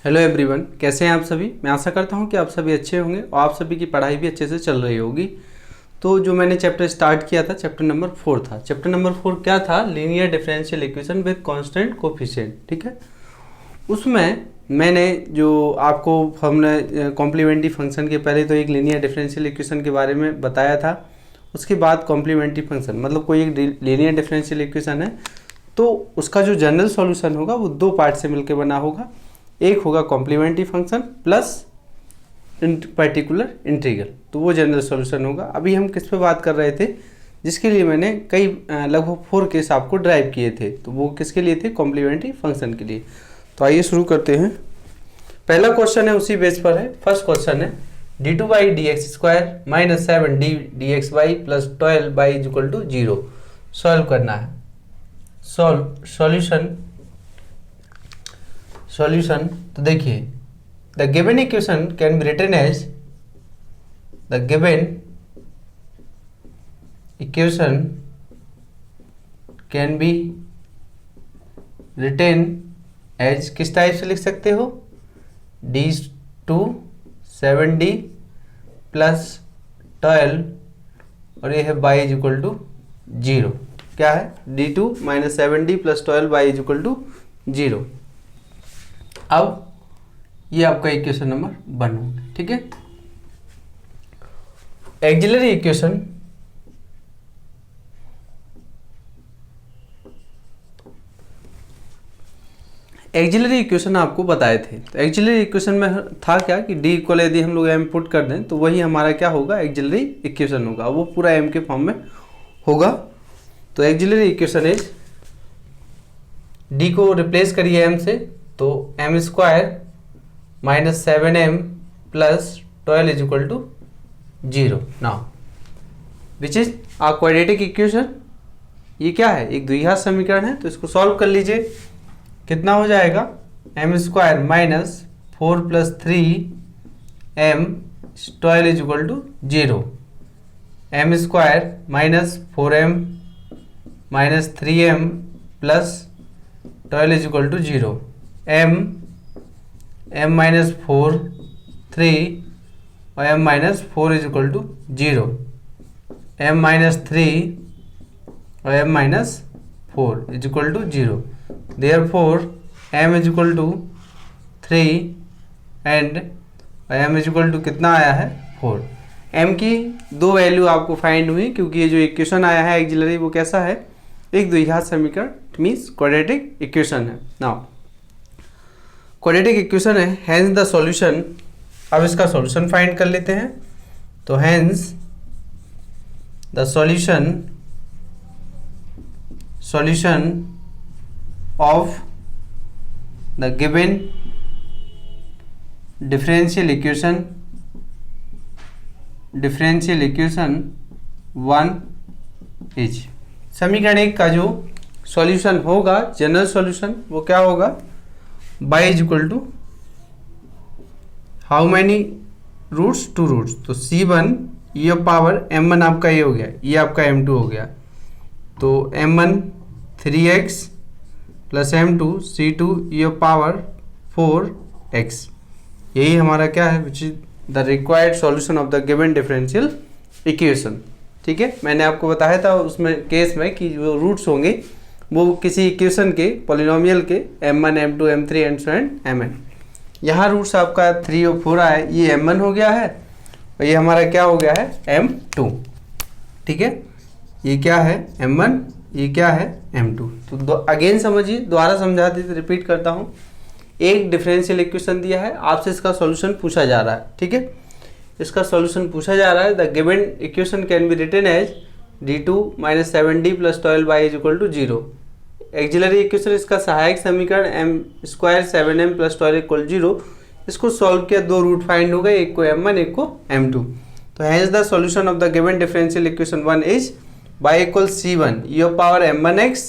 Hello everyone, कैसे हैं आप सभी। मैं आशा करता हूं कि आप सभी अच्छे होंगे और आप सभी की पढ़ाई भी अच्छे से चल रही होगी। तो जो मैंने चैप्टर स्टार्ट किया था, चैप्टर नंबर 4 था। चैप्टर नंबर 4 क्या था? Linear differential equation with constant coefficient. ठीक है, उसमें मैंने जो आपको हमने कॉम्प्लीमेंट्री फंक्शन के पहले तो एक लीनियर डिफरेंशियल इक्वेशन के बारे में बताया था। उसके बाद कॉम्प्लीमेंट्री फंक्शन मतलब कोई एक लीनियर डिफरेंशियल इक्वेशन है तो उसका जो जनरल सॉल्यूशन होगा वो दो पार्ट से मिलकर बना होगा। एक होगा complementary function plus particular integral, तो वो जनरल सॉल्यूशन होगा। अभी हम किस पे बात कर रहे थे, जिसके लिए मैंने कई लगभग 4 केस आपको ड्राइव किए थे, तो वो किसके लिए थे? कॉम्प्लीमेंट्री फंक्शन के लिए। तो आइए शुरू करते हैं। पहला क्वेश्चन है उसी बेस पर है। फर्स्ट क्वेश्चन है d2 by D X square minus 7 D X Y plus 12 by is equal to 0 solve करना है। सॉल्यूशन तो देखिए, the given equation can be written as किस टाइप से लिख सकते हो? d2 7d प्लस 12 और ये है y इज इक्वल टू 0। क्या है? d2 minus 7d plus 12 y is equal to 0। अब ये आपका इक्वेशन नंबर 1 होगा। ठीक है, एक्सिलरी इक्वेशन आपको बताए थे। तो एक्सिलरी इक्वेशन में था क्या कि डी इक्वल यदि हम लोग एम पुट कर दें तो वही हमारा क्या होगा? एक्सिलरी इक्वेशन होगा, वो पूरा एम के फॉर्म में होगा। तो एक्सिलरी इक्वेशन इज, डी को रिप्लेस करिए एम से, तो M square minus 7m plus 12 is equal to 0। Now which is a quadratic equation. ये क्या है? एक द्विघात समीकरण है। तो इसको सॉल्व कर लीजिए। कितना हो जाएगा? M square minus 4 plus 3m 12 is equal to 0। M square minus 4m minus 3m plus 12 is equal to 0। m minus 4 3 और m minus 4 is equal to 0। m minus 3 और m minus 4 is equal to 0। Therefore m is equal to 3 and m is equal to कितना आया है? 4। m की दो value आपको find हुई, क्योंकि ये जो इक्वेशन आया है एक्सिलरी वो कैसा है? एक द्विघात समीकरण, इट मीन्स क्वाड्रेटिक इक्वेशन है। नाउ क्वाड्रेटिक इक्वेशन है, हैंस द सॉल्यूशन। अब इसका सॉल्यूशन फाइंड कर लेते हैं। तो hence the solution of the given differential equation 1 is, समीकरण 1 का जो सॉल्यूशन होगा, जनरल सॉल्यूशन, वो क्या होगा? y is equal to how many roots? 2 roots. तो c1 e of power m1 आपका ये हो गया, ये आपका m2 हो गया। तो m1 3x plus m2 c2 e of power 4x, यही हमारा क्या है? Which is the required solution of the given differential equation. ठीक है, मैंने आपको बताया था उसमें केस में कि जो रूट्स होंगे वो किसी इक्वेशन के, पॉलिनोमियल के m1 m2 m3 and so and mn। यहाँ रूट्स आपका 3 और 4 आया, ये m1 हो गया है और ये हमारा क्या हो गया है? m2। ठीक है, ये क्या है? m1, ये क्या है? m2। तो अगेन समझिए, दोबारा समझा देते, रिपीट करता हूँ। एक डिफरेंशियल इक्वेशन दिया है, आपसे इसका सॉल्यूशन पूछा जा रहा है। ठीक है, इसका सॉल्यूशन पूछा जा रहा है। The given equation can be written as d2 minus 7d plus 12 y is equal to 0। Auxiliary equation, इसका सहायक समीकरण m square 7m plus 12 equal 0। इसको सॉल्व किया, दो रूट फाइंड हो गए, एक को m1 एक को m2। तो hence the solution of the given differential equation 1 is y equal c1 e of power m1x।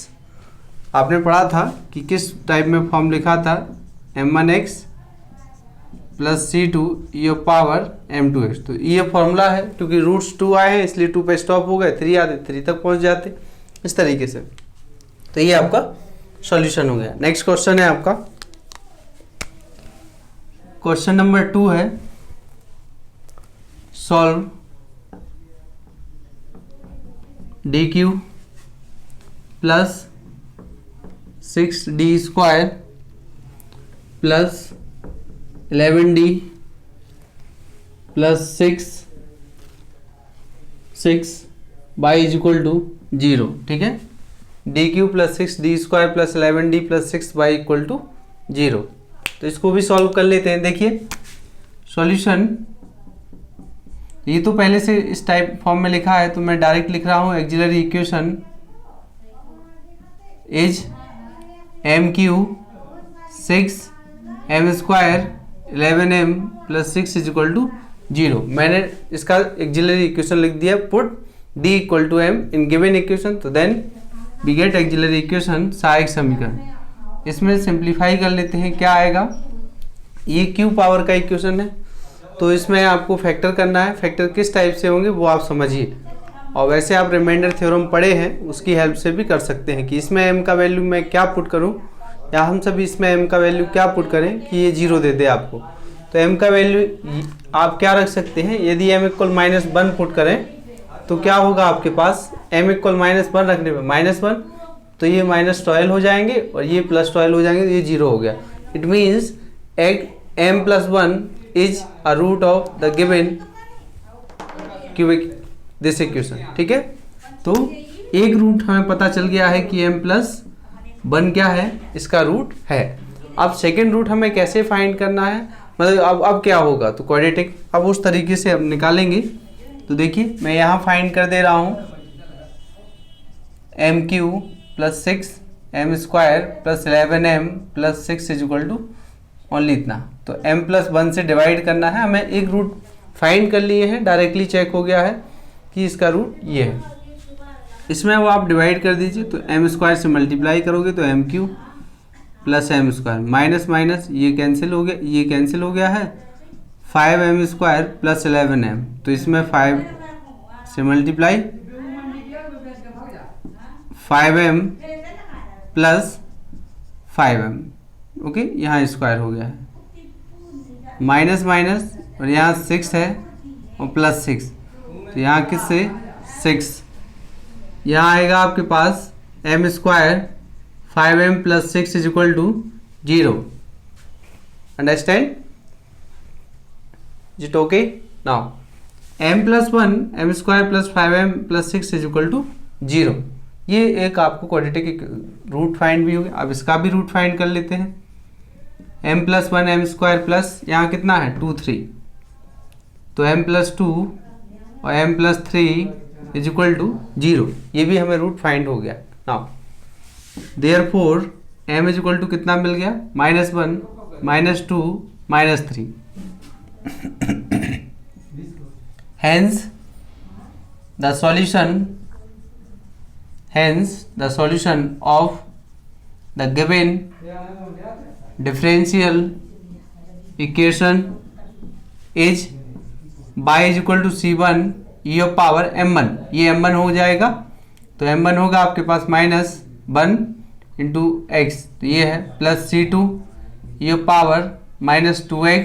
आपने पढ़ा था कि किस टाइप में फॉर्म लिखा था? m1x plus c2 e of power m2x। तो ये फॉर्मूला है, क्योंकि रूट्स 2 आए हैं इसलिए 2 पे स्टॉप हो गए, 3 आते 3 तक पहुंच जाते, इस तरीके से। तो ये आपका सॉल्यूशन हो गया। नेक्स्ट क्वेश्चन है आपका क्वेश्चन नंबर 2 है, solve dq plus 6d square plus 11d plus 6 by is equal to 0। ठीक है, dq plus 6d square plus 11d plus 6 by equal to 0। तो इसको भी सॉल्व कर लेते हैं। देखिए सॉल्यूशन, ये तो पहले से इस टाइप फॉर्म में लिखा है, तो मैं डायरेक्ट लिख रहा हूँ। Auxiliary equation is mq 6m square 11m plus 6 is equal to 0। मैंने इसका एक्सिलरी इक्वेशन लिख दिया, put d equal to m in given equation, तो then we get auxiliary equation, सहायक समीकरण। इसमें सिंप्लीफाई कर लेते हैं, क्या आएगा, ये क्यू पावर का इक्वेशन है, तो इसमें आपको फैक्टर करना है। फैक्टर किस टाइप से होंगे वो आप समझिए, और वैसे आप रिमाइंडर थ्योरम पढ़े हैं, उसकी हेल्प से भी कर सकते हैं कि इसमें m का वैल्यू मैं क्या पुट करूं, या हम सभी इसमें m का वैल्यू क्या पुट करें कि ये 0 दे दे आपको। तो m का वैल्यू आप क्या रख सकते हैं, यदि m इक्वल -1 पुट करें तो क्या होगा आपके पास, m इक्वल -1 रखने पे -1, तो ये -12 हो जाएंगे और ये +12 हो जाएंगे, तो ये 0 हो गया। It means m+1 is a root of the given cubic this equation. ठीक है, तो एक रूट हमें पता चल गया है कि m+1 क्या है, इसका रूट है। अब सेकेंड रूट हमें कैसे फाइंड करना है, मतलब अब क्या होगा, तो क्वाड्रेटिक अब उस तरीके से अब निकालेंगे। तो देखिए मैं यहाँ फाइंड कर दे रहा हूँ mq plus 6m square plus 11m plus 6 is equal to only इतना। तो m+1 से डिवाइड करना है हमें, एक रूट फाइंड कर लिए हैं, डायरेक्टली चेक हो गया है कि इसका रूट ये है। इसमें वो आप डिवाइड कर दीजिए, तो m स्क्वायर से मल्टीप्लाई करोगे तो mq plus m square minus minus ये कैंसिल हो गया, ये कैंसिल हो गया है, 5m स्क्वायर प्लस 11m, तो इसमें 5 से multiply 5m plus 5m, okay, यहाँ स्क्वायर हो गया है, माइनस माइनस और यहाँ 6 है और प्लस 6, तो यहाँ किससे 6, यहाँ आएगा आपके पास m square 5m plus 6 is equal to 0। Understand it okay. Now m+1 m square plus 5m plus 6 is equal to 0। ये एक आपको क्वाड्रेटिक रूट फाइंड भी हो गया। अब इसका भी रूट फाइंड कर लेते हैं, m+1 m स्क्वायर प्लस यहाँ कितना है 2 3, तो m+2 और m+3 इज इक्वल टू 0। ये भी हमें रूट फाइंड हो गया। Now therefore m is equal to कितना मिल गया, -1 -2 -3। hence the solution of the given differential equation is y is equal to c1 e of power m1। ये m1 हो जाएगा, तो m1 होगा आपके पास -1 इंटू एक्स, तो ये है, plus c2 e of power -2x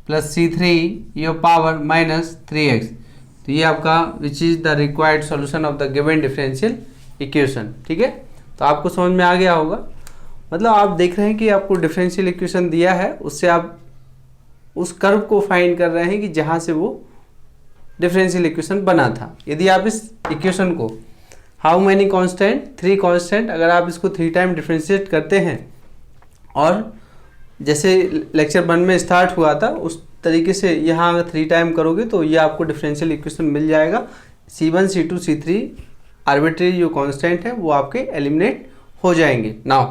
plus c3 e of power -3x। तो ये आपका which is the required solution of the given differential equation. ठीक है, तो आपको समझ में आ गया होगा। मतलब आप देख रहे हैं कि आपको डिफरेंशियल इक्वेशन दिया है, उससे आप उस कर्व को फाइंड कर रहे हैं कि जहाँ से वो डिफरेंशियल इक्वेशन बना था। यदि आप इस इक्वेशन को हाउ मैनी कांस्टेंट 3 कांस्टेंट, अगर आप इसको 3 टाइम डिफरेंशिएट करते हैं और जैसे लेक्चर 1 में स्टार्ट हुआ था उस तरीके से यहाँ अगर 3 टाइम करोगे तो ये आपको डिफरेंशियल इक्वेशन मिल जाएगा। c1 c2 c3 आर्बिट्री जो कांस्टेंट है वो आपके एलिमिनेट हो जाएंगे। नाउ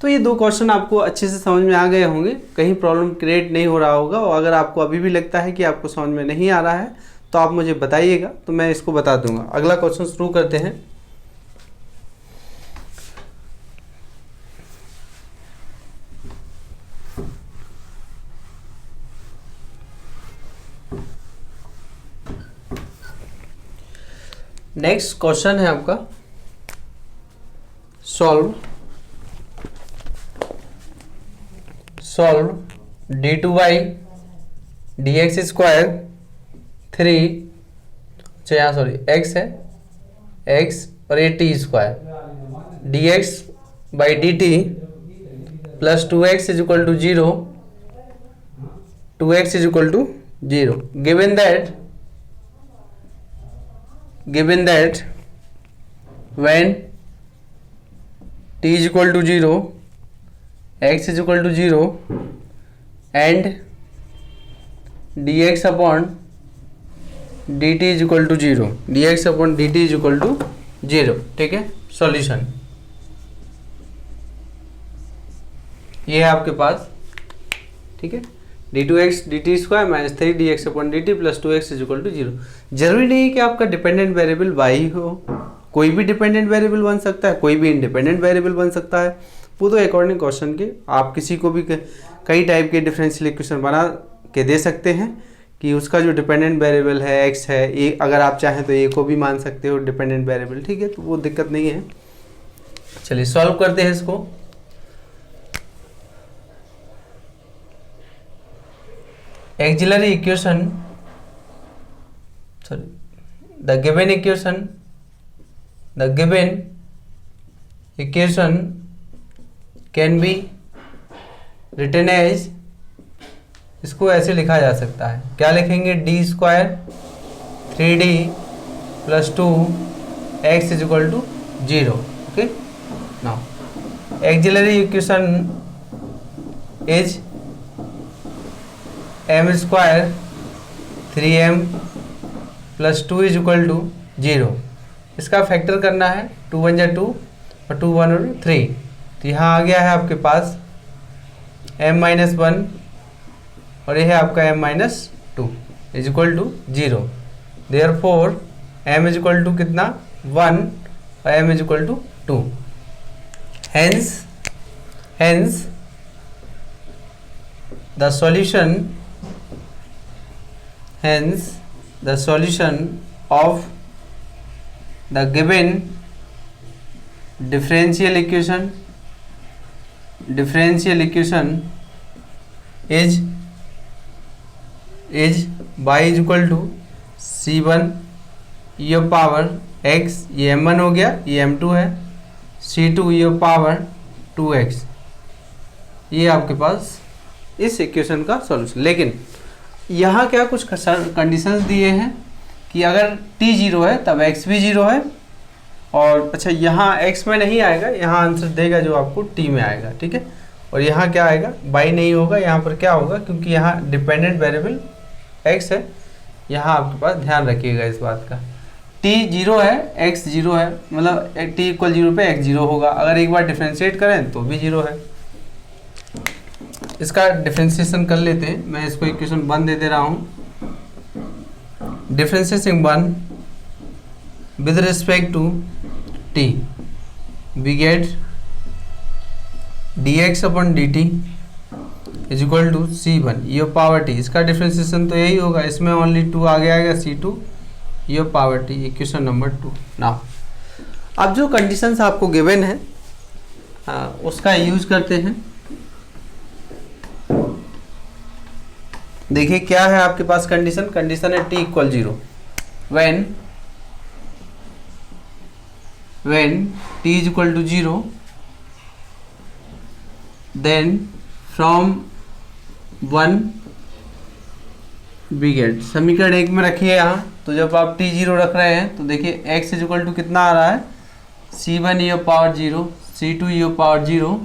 तो ये 2 क्वेश्चन आपको अच्छे से समझ में आ गए होंगे, कहीं प्रॉब्लम क्रिएट नहीं हो रहा होगा। और अगर आपको अभी भी लगता है कि आपको समझ में नहीं आ रहा है तो आप मुझे बताइएगा, तो मैं इसको बता दूंगा। अगला क्वेश्चन शुरू करते हैं। नेक्स्ट क्वेश्चन है आपका solve d2 D X square 3, अच्छा यहाँ सॉरी x है x और ये T square D X by D T plus 2x is equal to 0, 2x is equal to 0. Given that when t is equal to 0, x is equal to 0 and dx upon dt is equal to 0, dx upon dt is equal to 0. ठीक है, solution ये है आपके पास. ठीक है, d2x dt square minus 3 dx upon dt plus 2x is equal to 0. जरूरी नहीं है कि आपका डिपेंडेंट वेरिएबल y हो, कोई भी डिपेंडेंट वेरिएबल बन सकता है, कोई भी इंडिपेंडेंट वेरिएबल बन सकता है. वो तो अकॉर्डिंग क्वेश्चन के आप किसी को भी कई टाइप के डिफरेंशियल इक्वेशन बना के दे सकते हैं कि उसका जो डिपेंडेंट वेरिएबल है x है, ए अगर आप चाहें तो ए को भी मान सकते हो डिपेंडेंट वेरिएबल. ठीक है, तो वो दिक्कत नहीं है. चलिए सॉल्व करते हैं इसको. Auxiliary equation, sorry, the given equation can be written as, इसको ऐसे लिखा जा सकता है. क्या लिखेंगे? D square 3d plus 2x is equal to 0. Okay, now auxiliary equation is m square 3m plus 2 is equal to 0. इसका फैक्टर करना है, 2 1 जा 2 और 2 1 और 3. तो यहाँ आ गया है आपके पास m माइनस 1 और ये है आपका m minus 2 is equal to 0. Therefore m is equal to कितना? 1 और m is equal to 2. hence the solution of the given differential equation is y is equal to c1 e of power x, ये m1 हो गया, ये m2 है, c2 e of power 2x. ये आपके पास इस इक्वेशन का सॉल्यूशन. लेकिन यहाँ क्या कुछ कंडीशंस दिए हैं कि अगर t 0 है तब x भी 0 है. और अच्छा यहाँ x में नहीं आएगा, यहाँ आंसर देगा जो आपको t में आएगा. ठीक है, और यहाँ क्या आएगा? y नहीं होगा. यहाँ पर क्या होगा? क्योंकि यहाँ डिपेंडेंट वेरिएबल x है. यहाँ आपके पास ध्यान रखिएगा इस बात का. t 0 है, x 0 है, मतलब t इक्वल 0 पे x 0 होगा. अगर एक बार डिफ्रेंशिएट करें तो भी 0 है. इसका डिफ्रेंशिएशन कर लेते हैं. मैं इसको इक्वेशन 1 दे रहा हूँ. Differentiation 1 with respect to t we get dx upon dt is equal to c1 e of power t. इसका डिफ्रेंशिएशन तो यही होगा, इसमें ओनली 2 आगे आएगा, c2 e of power t. Equation number 2. Now अब जो कंडीशंस आपको गिवन है उसका यूज करते हैं. देखिए क्या है आपके पास कंडीशन है t equal 0 when t is equal to 0 then from 1 we get. समीकरण 1 में रखिए यहाँ. तो जब आप t 0 रख रहे हैं तो देखिए x इज इक्वल टू कितना आ रहा है? c1 e of power 0, c2 e of power 0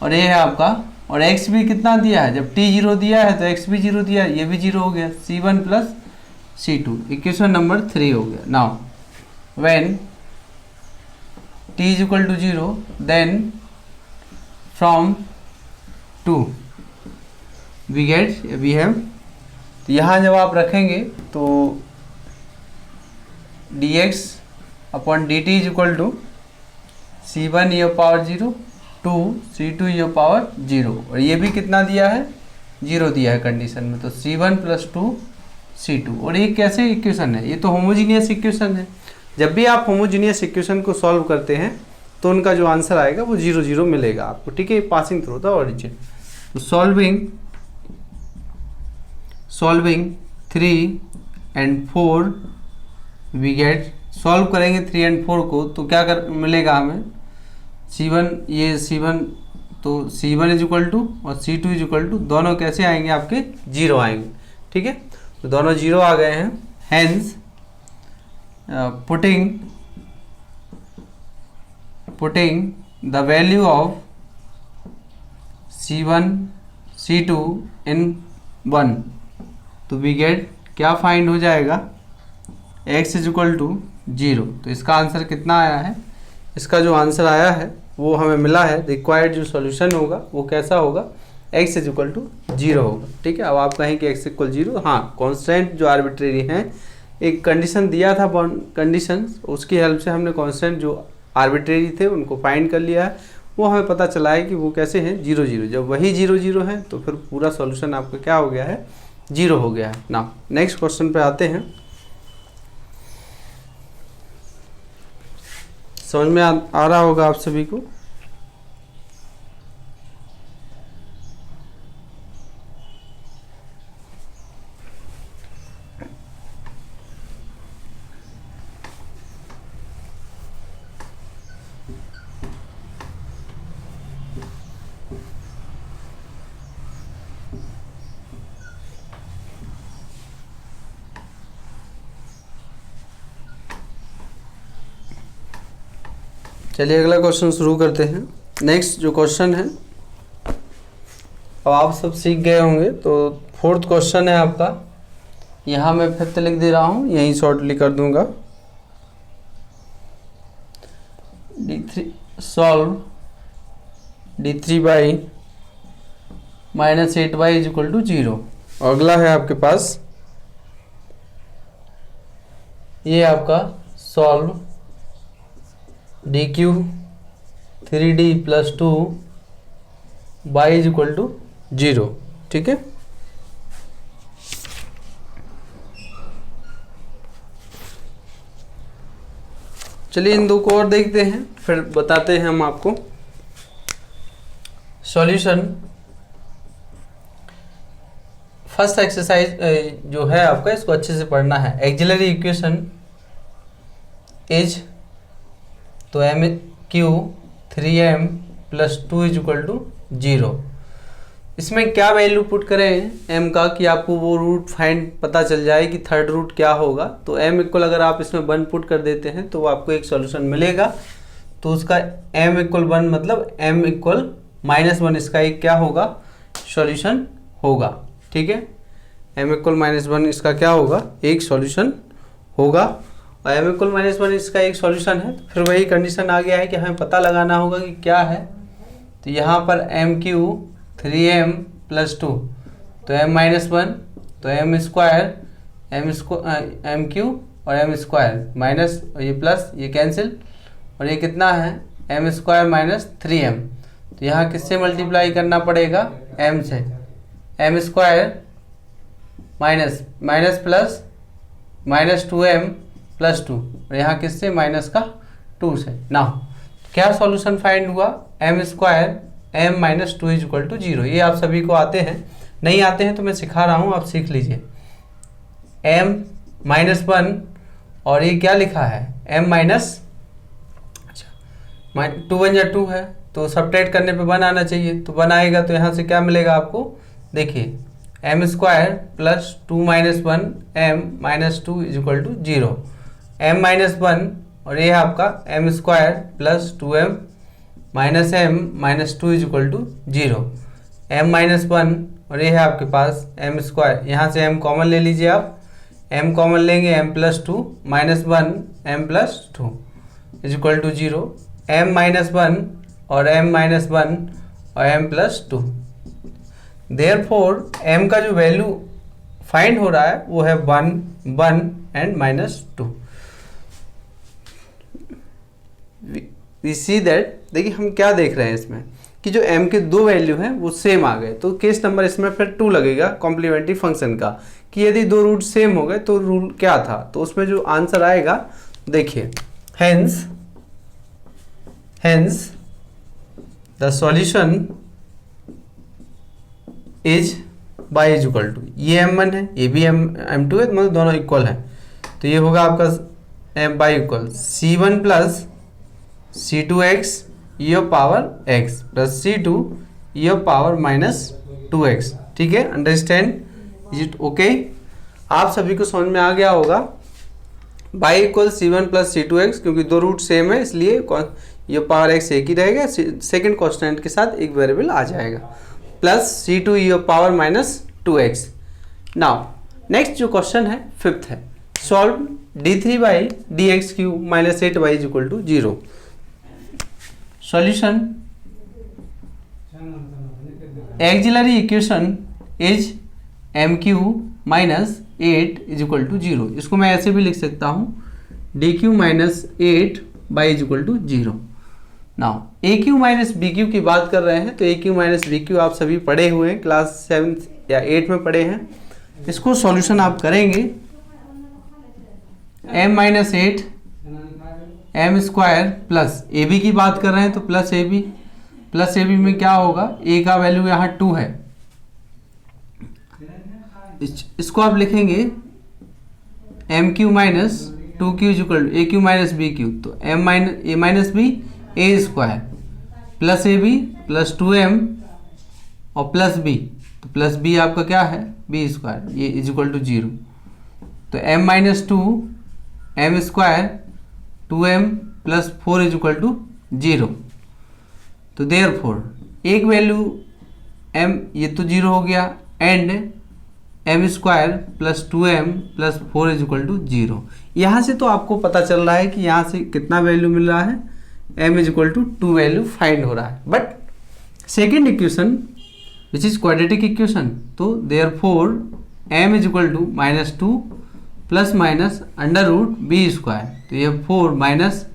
और ये है आपका. और x भी कितना दिया है? जब t 0 दिया है तो x भी 0 दिया है, ये भी 0 हो गया. c1 plus c2. Equation number 3 हो गया. Now when t is equal to 0 then from 2 we get we have. तो यहाँ जब आप रखेंगे तो dx upon dt is equal to c1 e of power 0 2 c2 e of power 0 और ये भी कितना दिया है? 0 दिया है कंडीशन में. तो c1 प्लस 2 c2. और ये कैसे इक्वेशन है? ये तो होमोजीनियस इक्वेशन है. जब भी आप होमोजीनियस इक्वेशन को सॉल्व करते हैं तो उनका जो आंसर आएगा वो 0 0 मिलेगा आपको. ठीक है, पासिंग थ्रू द ओरिजिन. तो solving solving 3 and 4 we get, solve करेंगे 3 and 4 को तो क्या कर मिलेगा हमें, C1, ये C1 तो C1 इज इक्वल टू और C2 इज इक्वल टू, दोनों कैसे आएंगे आपके 0 आएंगे, ठीक है, तो दोनों 0 आ गए हैं। Hence putting the value of C1 C2 इन 1 तो वी गेट, क्या फाइंड हो जाएगा, x इज इक्वल टू 0। तो इसका आंसर कितना आया है, इसका जो आंसर आया है वो हमें मिला है, रिक्वायर्ड जो सॉल्यूशन होगा वो कैसा होगा, x इज इक्वल टू 0 होगा, ठीक है। अब आप कहें कि x इक्वल 0, हाँ कॉन्स्टेंट जो आर्बिट्रेरी हैं, एक कंडीशन दिया था कंडीशन, उसकी हेल्प से हमने कॉन्स्टेंट जो आर्बिट्रेरी थे उनको फाइंड कर लिया है, वो हमें पता चला है कि वो कैसे हैं 0 0। जब वही 0 0 है तो फिर पूरा सॉल्यूशन आपका क्या हो गया है, 0 हो गया है ना। नेक्स्ट क्वेश्चन पे आते हैं, समझ में आ रहा होगा आप सभी को। चलिए अगला क्वेश्चन शुरू करते हैं। नेक्स्ट जो क्वेश्चन है, अब आप सब सीख गए होंगे, तो 4th क्वेश्चन है आपका, यहाँ मैं फिफ्थ लिख दे रहा हूँ, यहीं शॉर्टली कर दूंगा। D3 solve D3 - 8y is equal to 0। अगला है आपके पास ये आपका solve DQ 3D + 2 y is equal to 0, ठीक है। चलिए इन दो को और देखते हैं, फिर बताते हैं हम आपको सॉल्यूशन। फर्स्ट एक्सरसाइज जो है आपका, इसको अच्छे से पढ़ना है। एक्सिलरी इक्वेशन इज, तो MQ 3M + 2 is equal to 0। इसमें क्या वैल्यू पुट करें m का कि आपको वो रूट फाइंड पता चल जाए कि थर्ड रूट क्या होगा। तो m इक्वल अगर आप इसमें 1 पुट कर देते हैं तो आपको एक सॉल्यूशन मिलेगा। तो उसका m इक्वल 1 मतलब m इक्वल -1 इसका एक क्या होगा, सॉल्यूशन होगा, ठीक है। m इक्वल -1 इसका क्या होगा, एक सॉल्यूशन होगा। और m इक्वल -1 इसका एक सॉल्यूशन है। फिर वही कंडीशन आ गया है कि हमें पता लगाना होगा कि क्या है। तो यहाँ पर MQ 3M + 2, तो m-1 तो MQ और m² माइनस, ये प्लस ये कैंसिल, और ये कितना है m² - 3m। तो यहाँ किससे मल्टीप्लाई करना पड़ेगा, m से, m² माइनस प्लस -2m + 2, और यहाँ किससे -2 से ना। क्या सॉल्यूशन फाइंड हुआ, m² m - 2 is equal to 0। ये आप सभी को आते हैं, नहीं आते हैं तो मैं सिखा रहा हूँ, आप सीख लीजिए। m-1 और ये क्या लिखा है अच्छा 2 × 2 है, तो सब्ट्रैक्ट करने पे 1 आना चाहिए, तो 1 आएगा। तो यहाँ से क्या मिलेगा आपको, देखिए m² + 2 - 1 m - 2 is equal to 0। m-1 और ये आपका m² + 2m - m - 2 is equal to 0। m-1 और ये है आपके पास m², यहाँ से m कॉमन ले लीजिए आप, m कॉमन लेंगे m + 2 - 1 m + 2 is equal to 0। m-1 और m-1 और m + 2, देयरफॉर m का जो वैल्यू फाइंड हो रहा है वो है 1 1 एंड -2। वी सी दैट, देखिए हम क्या देख रहे हैं इसमें कि जो m के दो वैल्यू हैं वो सेम आ गए। तो केस नंबर इसमें फिर 2 लगेगा कॉम्प्लीमेंट्री फंक्शन का, कि यदि दो रूट सेम हो गए तो रूल क्या था। तो उसमें जो आंसर आएगा देखिए, hence the solution is by is equal to, ये M1 है, ये भी M2 है, तो मतलब दोनों इक्वल हैं, तो ये होगा आपका M by equal C1 plus C2x e of power x plus C2 e of power minus 2x। ठीक है, अंडरस्टैंड, इज इट ओके? आप सभी को समझ में आ गया होगा। By equal C1 plus C2x, क्योंकि दो रूट सेम है इसलिए ये पावर x एक ही रहेगा, सेकेंड कॉन्स्टेंट के साथ एक वेरिएबल आ जाएगा, plus C2 e of power minus 2x। Now next जो क्वेश्चन है फिफ्थ है, solve d3 by D x cube minus 8y is equal to 0। Solution, auxiliary equation is mq minus 8 is equal to 0। इसको मैं ऐसे भी लिख सकता हूँ dq minus 8 y is equal to 0। Now aq minus bq की बात कर रहे हैं, तो aq माइनस bq आप सभी पढ़े हुए हैं, क्लास 7 या 8 में पढ़े हैं। इसको सॉल्यूशन आप करेंगे m minus 8 m square plus ए बी की बात कर रहे हैं तो प्लस ए बी में क्या होगा, a का वैल्यू यहाँ 2 है, इसको आप लिखेंगे m q minus 2q is equal to a q minus b q, तो a minus b a square plus A b plus 2m और प्लस बी, तो प्लस बी आपका क्या है बी स्क्वायर, ये इज इक्वल टू 0। तो m minus 2 m square 2m plus 4 is equal to 0। तो therefore एक वैल्यू m ये तो 0 हो गया, and m square plus 2m plus 4 is equal to 0। यहाँ से तो आपको पता चल रहा है कि यहाँ से कितना वैल्यू मिल रहा है, m is equal to 2 value find हो रहा है। But second equation which is quadratic equation, तो therefore m is equal to minus 2 plus minus under root b square, तो ये 4 माइनस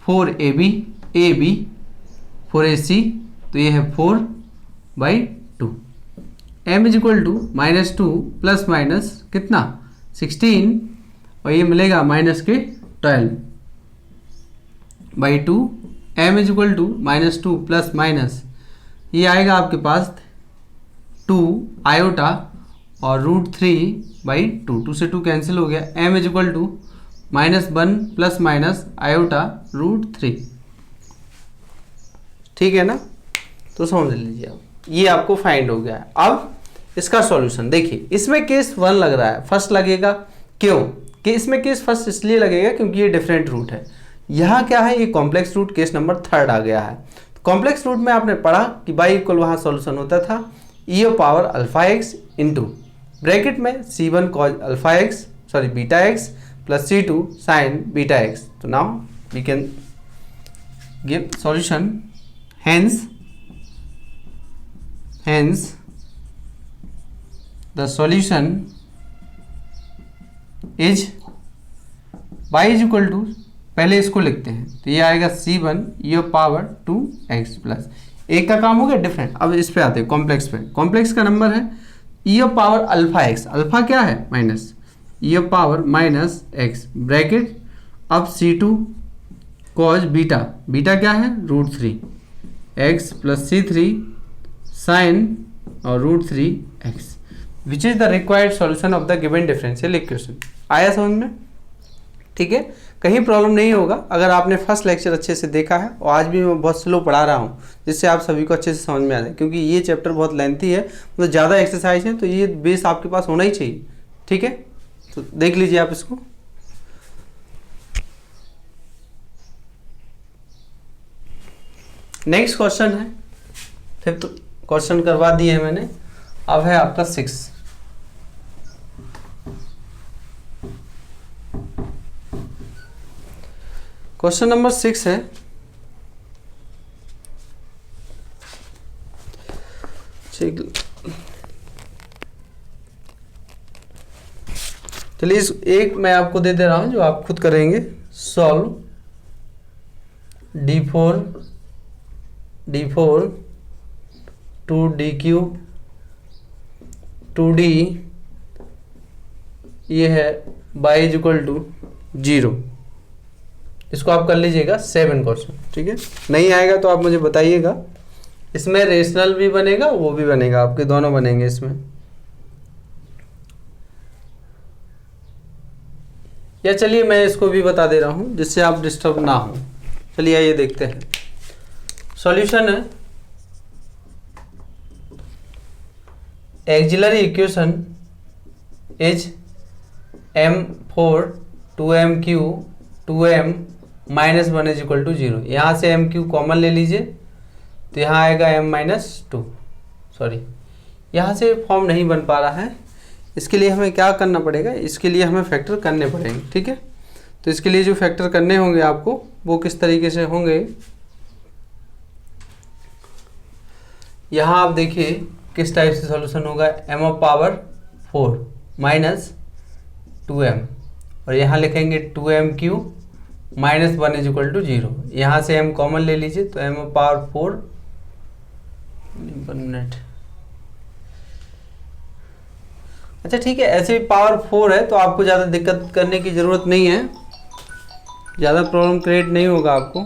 4ab 4ac, तो ये है 4/2। m is equal to minus 2 plus minus कितना 16, और ये मिलेगा माइनस के 12/2। m is equal to minus 2 plus minus ये आएगा आपके पास 2 आयोटा और √3/2, 2 से 2 कैंसिल हो गया, m is equal to minus 1 plus minus iota √3। ठीक है ना, तो समझ लीजिए आप, ये आपको फाइंड हो गया है। अब इसका सॉल्यूशन देखिए, इसमें केस 1 लग रहा है, फर्स्ट लगेगा, क्यों कि इसमें केस फर्स्ट इसलिए लगेगा क्योंकि ये डिफरेंट रूट है, यहाँ क्या है ये कॉम्प्लेक्स रूट, केस नंबर 3 आ गया है। कॉम्प्लेक्स रूट में आपने पढ़ा कि बाई इक्वल वहाँ सॉल्यूशन होता था e of power alpha x into bracket में c1 cos alpha x sorry beta x plus c2 sine beta x. तो now we can give solution, hence the solution is y is equal to, पहले इसको लिखते हैं तो ये आएगा c1 e of power 2x plus, एक का काम हो गया डिफरेंट। अब इस पे आते हैं कॉम्प्लेक्स पे, कॉम्प्लेक्स का नंबर है e of power alpha x, alpha क्या है minus e of power minus x bracket, अब c2 कॉज बीटा, बीटा क्या है √3 x प्लस c3 साइन और √3x, which is the required solution of the given differential equation. आया समझ में? ठीक है, कहीं प्रॉब्लम नहीं होगा अगर आपने फर्स्ट लेक्चर अच्छे से देखा है, और आज भी मैं बहुत स्लो पढ़ा रहा हूँ जिससे आप सभी को अच्छे से समझ में आ जाए, क्योंकि ये चैप्टर बहुत लेंथी है, मतलब ज़्यादा एक्सरसाइज है, तो ये बेस आपके पास होना ही चाहिए। ठीक है, तो देख लीजिए आप इसको। नेक्स्ट क्वेश्चन है, फिफ्थ क्वेश्चन करवा दिए है मैंने, अब है आपका 6। क्वेश्चन नंबर 6 है, चलिए इस एक मैं आपको दे दे रहा हूं जो आप खुद करेंगे। सॉल्व d4 2dq 2d, ये है y इज इक्वल टू 0। इसको आप कर लीजिएगा 7 क्वेश्चन। ठीक है, नहीं आएगा तो आप मुझे बताइएगा। इसमें रेशनल भी बनेगा वो भी बनेगा, आपके दोनों बनेंगे इसमें। या चलिए मैं इसको भी बता दे रहा हूँ जिससे आप डिस्टर्ब ना हो। चलिए आइए देखते हैं सॉल्यूशन है। Auxiliary equation is m4 2mq 2m -1 is equal to 0। यहाँ से mq कॉमन ले लीजिए तो यहाँ आएगा m-2। सॉरी, यहाँ से फॉर्म नहीं बन पा रहा है, इसके लिए हमें क्या करना पड़ेगा, इसके लिए हमें फैक्टर करने पड़ेंगे। ठीक है, तो इसके लिए जो फैक्टर करने होंगे आपको वो किस तरीके से होंगे, यहाँ आप देखिए किस टाइप से सॉल्यूशन होगा। m⁴ माइनस 2m और यहाँ लिखेंगे 2mq -1 इज इक्वल टू 0। यहाँ से m कॉमन ले लीजिए तो m⁴ 1 मिनट। अच्छा ठीक है, ऐसे भी पावर 4 है तो आपको ज़्यादा दिक्कत करने की ज़रूरत नहीं है, ज़्यादा प्रॉब्लम क्रिएट नहीं होगा आपको।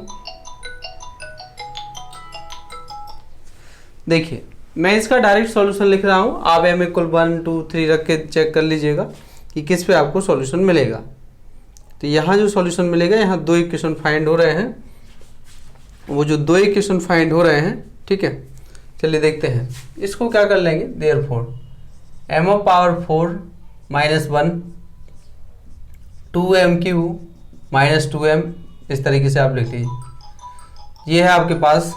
देखिए मैं इसका डायरेक्ट सॉल्यूशन लिख रहा हूँ, आप m = 1 2 3 रख के चेक कर लीजिएगा कि किस पे आपको सॉल्यूशन मिलेगा। तो यहाँ जो सॉल्यूशन मिलेगा, यहाँ 2 इक्वेशन फाइंड हो रहे हैं, वो जो 2 इक्वेशन फाइंड हो रहे हैं, ठीक है, चलिए देखते हैं। इसको क्या कर लेंगे, देयरफॉर m⁴ -1 2mq -2m इस तरीके से आप लिख लीजिए। ये है आपके पास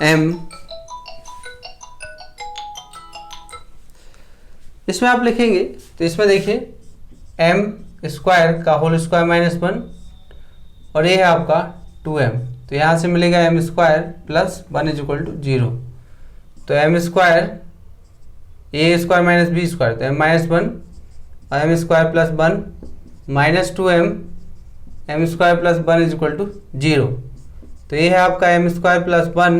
m, इसमें आप लिखेंगे तो इसमें देखिए m² का होल स्क्वायर -1 और ये है आपका 2m, तो यहाँ से मिलेगा m² + 1 इज इक्वल टू 0। तो m² a² - b² तो m -1 और m² + 1 -2m m² + 1 is equal to 0। तो ये है आपका m² + 1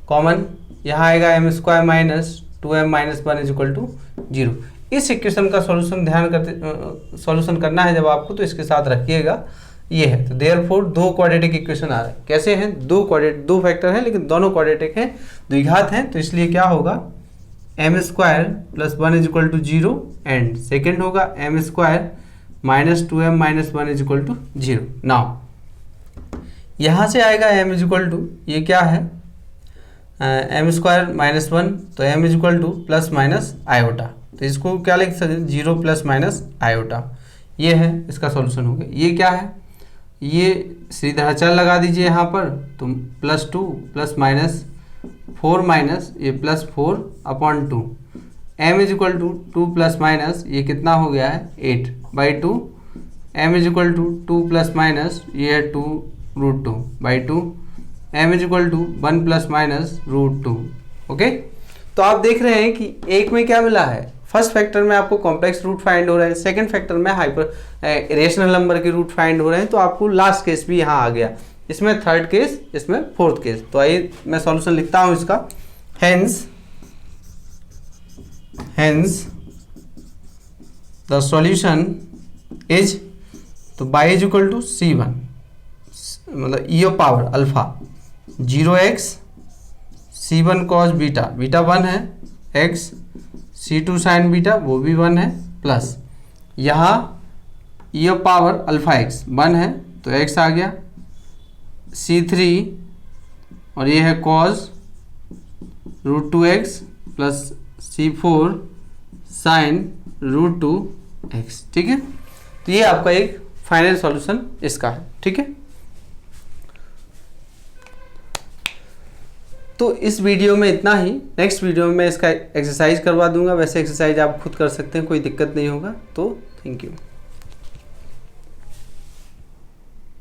कॉमन, यहाँ आएगा m² - 2m - 1 is equal to 0। इस इक्वेशन का सॉल्यूशन ध्यान करते सॉल्यूशन करना है जब आपको, तो इसके साथ रखिएगा। ये है तो देयरफॉर 2 क्वाड्रेटिक इक्वेशन आ रहा है। कैसे हैं, 2 फैक्टर हैं लेकिन दोनों क्वाड्रेटिक हैं, द्विघात हैं, तो इसलिए क्या होगा m² + 1 is equal to 0 and second होगा m² - 2m - 1 is equal to 0। Now यहाँ से आएगा m इज इक्वल टू, ये क्या है m² -1 तो m is equal to ± iota, तो इसको क्या लिख सकते हैं 0 ± आयोटा। ये है इसका सॉल्यूशन हो गया। ये क्या है, ये सीधा चल लगा दीजिए यहाँ पर, तो +2 ± 4 माइनस ये +4/2 m इज इक्वल टू 2 ± ये कितना हो गया है 8/2 m इज इक्वल टू 2 ± ये है 2√2/2 m is equal to 1 ± √2। Okay, तो आप देख रहे हैं कि एक में क्या मिला है, फर्स्ट फैक्टर में आपको कॉम्प्लेक्स रूट फाइंड हो रहे हैं, सेकंड फैक्टर में हाइपर रेशनल नंबर के रूट फाइंड हो रहे हैं, तो आपको लास्ट केस भी यहाँ आ गया, इसमें थर्ड केस, इसमें फोर्थ केस। तो आइए मैं सॉल्यूशन लिखता हूँ इसका। हेंस द सॉल्यूशन इज, तो y is equal to C1 मतलब e⁴ 0x C1 cos beta, beta 1 है, x C2 sin बीटा वो भी 1 है, प्लस यहाँ e⁴x 1 है तो x आ गया, C3 और ये है cos √2x plus C4 sin √2x। ठीक है, तो ये आपका एक फाइनल सॉल्यूशन इसका है। ठीक है, तो इस वीडियो में इतना ही। नेक्स्ट वीडियो में मैं इसका एक्सरसाइज करवा दूंगा, वैसे एक्सरसाइज आप खुद कर सकते हैं, कोई दिक्कत नहीं होगा। तो थैंक यू।